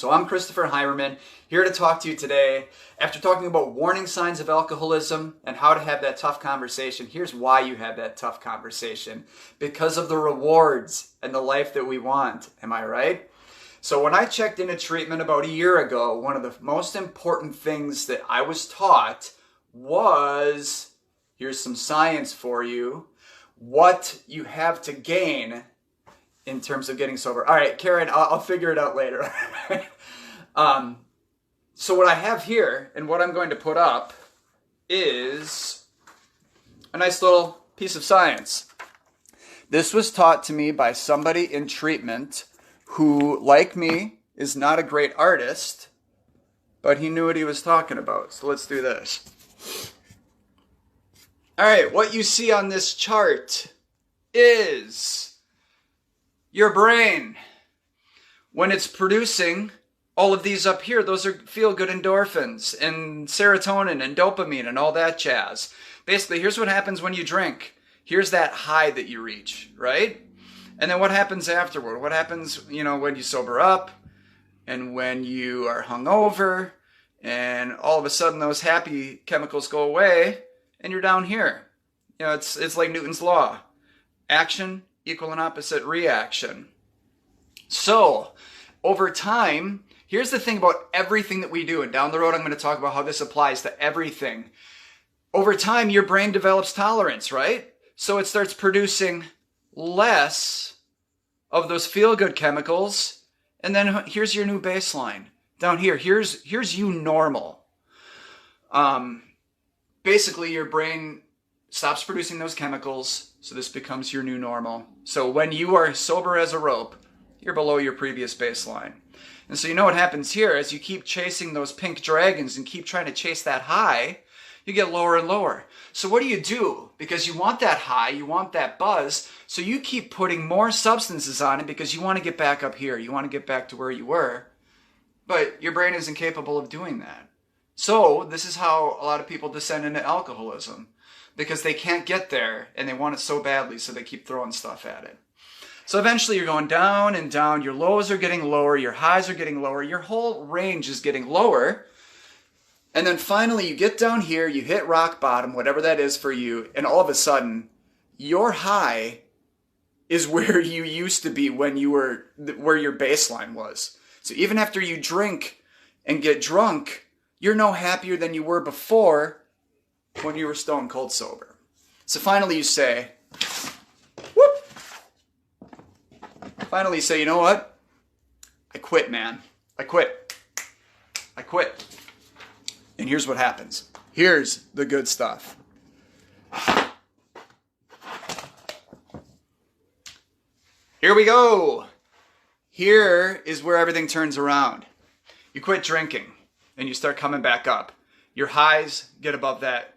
So I'm Christopher Heimerman, here to talk to you today. After talking about warning signs of alcoholism and how to have that tough conversation, here's why you have that tough conversation. Because of the rewards and the life that we want. Am I right? So when I checked into treatment about a year ago, one of the most important things that I was taught was, here's some science for you, what you have to gain in terms of getting sober. All right, Karen, I'll figure it out later. So what I have here and what I'm going to put up is a nice little piece of science. This was taught to me by somebody in treatment who, like me, is not a great artist, but he knew what he was talking about. So let's do this. All right, what you see on this chart is your brain. When it's producing all of these up here, those are feel-good endorphins and serotonin and dopamine and all that jazz. Basically, here's what happens when you drink. Here's that high that you reach, right? And then what happens afterward? What happens, when you sober up and when you are hungover and all of a sudden those happy chemicals go away and you're down here. It's like Newton's law. Action equal and opposite reaction. So, over time, here's the thing about everything that we do, and down the road I'm going to talk about how this applies to everything. Over time, your brain develops tolerance, right? So it starts producing less of those feel-good chemicals, and then here's your new baseline. Down here, here's you normal. Basically, your brain stops producing those chemicals, so this becomes your new normal. So when you are sober as a rope, you're below your previous baseline. And so what happens here, as you keep chasing those pink dragons and keep trying to chase that high, you get lower and lower. So what do? Because you want that high, you want that buzz, so you keep putting more substances on it because you want to get back up here. You want to get back to where you were. But your brain isn't capable of doing that. So this is how a lot of people descend into alcoholism. Because they can't get there and they want it so badly, so they keep throwing stuff at it. So eventually you're going down and down, your lows are getting lower, your highs are getting lower, your whole range is getting lower. And then finally you get down here, you hit rock bottom, whatever that is for you, and all of a sudden, your high is where you used to be when you were, where your baseline was. So even after you drink and get drunk, you're no happier than you were before when you were stone cold sober. So finally you say, whoop! Finally you say, you know what? I quit, man. I quit. And here's what happens. Here's the good stuff. Here we go. Here is where everything turns around. You quit drinking and you start coming back up. Your highs get above that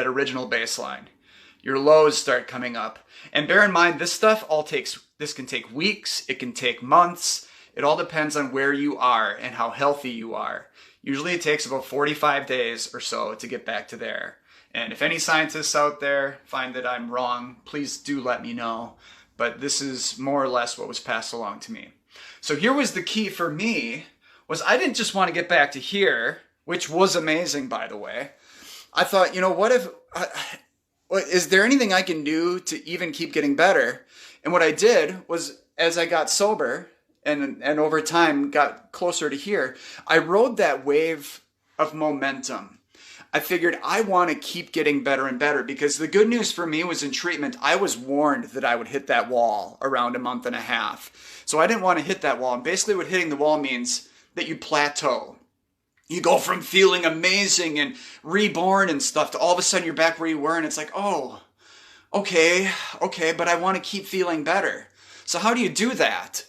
original baseline. Your lows start coming up. And bear in mind, this can take weeks, it can take months. It all depends on where you are and how healthy you are. Usually it takes about 45 days or so to get back to there. And if any scientists out there find that I'm wrong, please do let me know. But this is more or less what was passed along to me. So here was the key for me, was I didn't just want to get back to here, which was amazing, by the way. I thought, is there anything I can do to even keep getting better? And what I did was, as I got sober and over time got closer to here, I rode that wave of momentum. I figured I want to keep getting better and better, because the good news for me was in treatment, I was warned that I would hit that wall around a month and a half. So I didn't want to hit that wall. And basically what hitting the wall means that you plateau. You go from feeling amazing and reborn and stuff to all of a sudden you're back where you were, and it's like, oh, okay, but I want to keep feeling better. So how do you do that?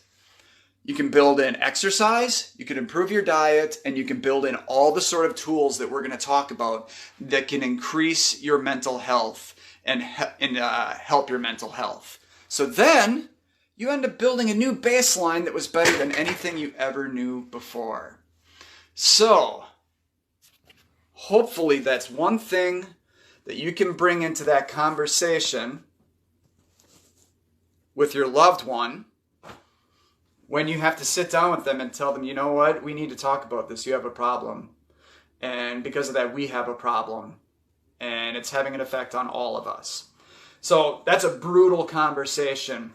You can build in exercise, you can improve your diet, and you can build in all the sort of tools that we're going to talk about that can increase your mental health and help your mental health. So then you end up building a new baseline that was better than anything you ever knew before. So, hopefully that's one thing that you can bring into that conversation with your loved one When you have to sit down with them and tell them, you know what, we need to talk about this. You have a problem. And because of that, we have a problem. And it's having an effect on all of us. So that's a brutal conversation.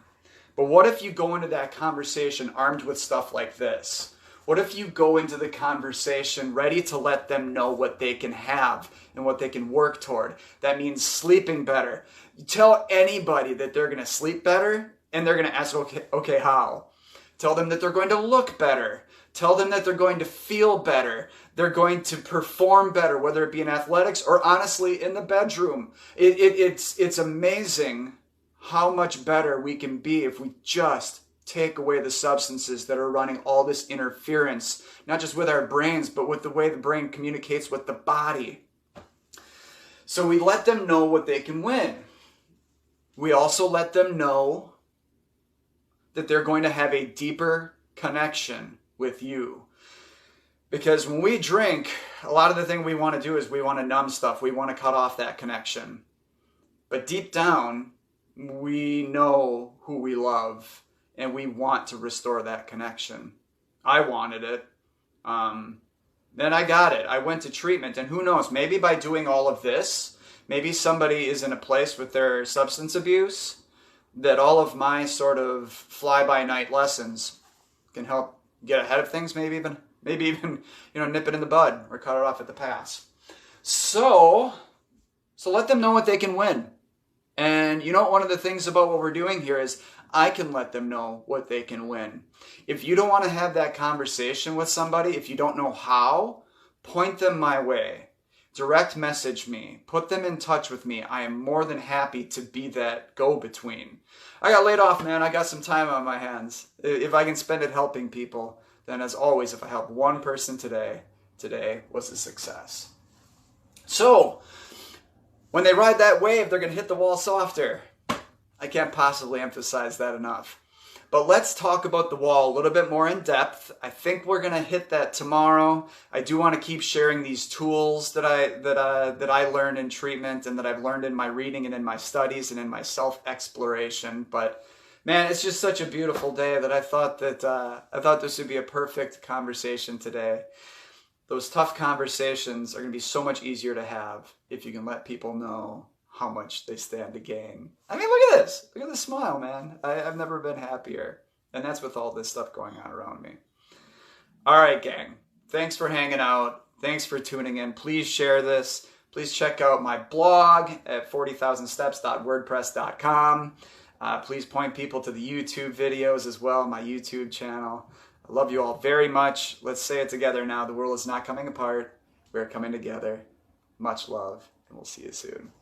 But what if you go into that conversation armed with stuff like this? What if you go into the conversation ready to let them know what they can have and what they can work toward? That means sleeping better. You tell anybody that they're going to sleep better, and they're going to ask, okay, how? Tell them that they're going to look better. Tell them that they're going to feel better. They're going to perform better, whether it be in athletics or honestly in the bedroom. It's amazing how much better we can be if we just take away the substances that are running all this interference, not just with our brains, but with the way the brain communicates with the body. So we let them know what they can win. We also let them know that they're going to have a deeper connection with you. Because when we drink, a lot of the thing we want to do is we want to numb stuff. We want to cut off that connection. But deep down, we know who we love, and we want to restore that connection. I wanted it. Then I got it. I went to treatment, and who knows, maybe by doing all of this, maybe somebody is in a place with their substance abuse that all of my sort of fly-by-night lessons can help get ahead of things, maybe even nip it in the bud or cut it off at the pass. So let them know what they can win. And one of the things about what we're doing here is I can let them know what they can win. If you don't want to have that conversation with somebody, if you don't know how, point them my way. Direct message me. Put them in touch with me. I am more than happy to be that go-between. I got laid off, man. I got some time on my hands. If I can spend it helping people, then as always, if I help one person today was a success. So, when they ride that wave, they're going to hit the wall softer. I can't possibly emphasize that enough. But let's talk about the wall a little bit more in depth. I think we're going to hit that tomorrow. I do want to keep sharing these tools that I learned in treatment and that I've learned in my reading and in my studies and in my self-exploration. But man, it's just such a beautiful day that I thought this would be a perfect conversation today. Those tough conversations are going to be so much easier to have if you can let people know how much they stand to gain. I mean, look at this. Look at this smile, man. I've never been happier. And that's with all this stuff going on around me. All right, gang. Thanks for hanging out. Thanks for tuning in. Please share this. Please check out my blog at 40,000steps.wordpress.com. Please point people to the YouTube videos as well, my YouTube channel. I love you all very much. Let's say it together now. The world is not coming apart. We're coming together. Much love, and we'll see you soon.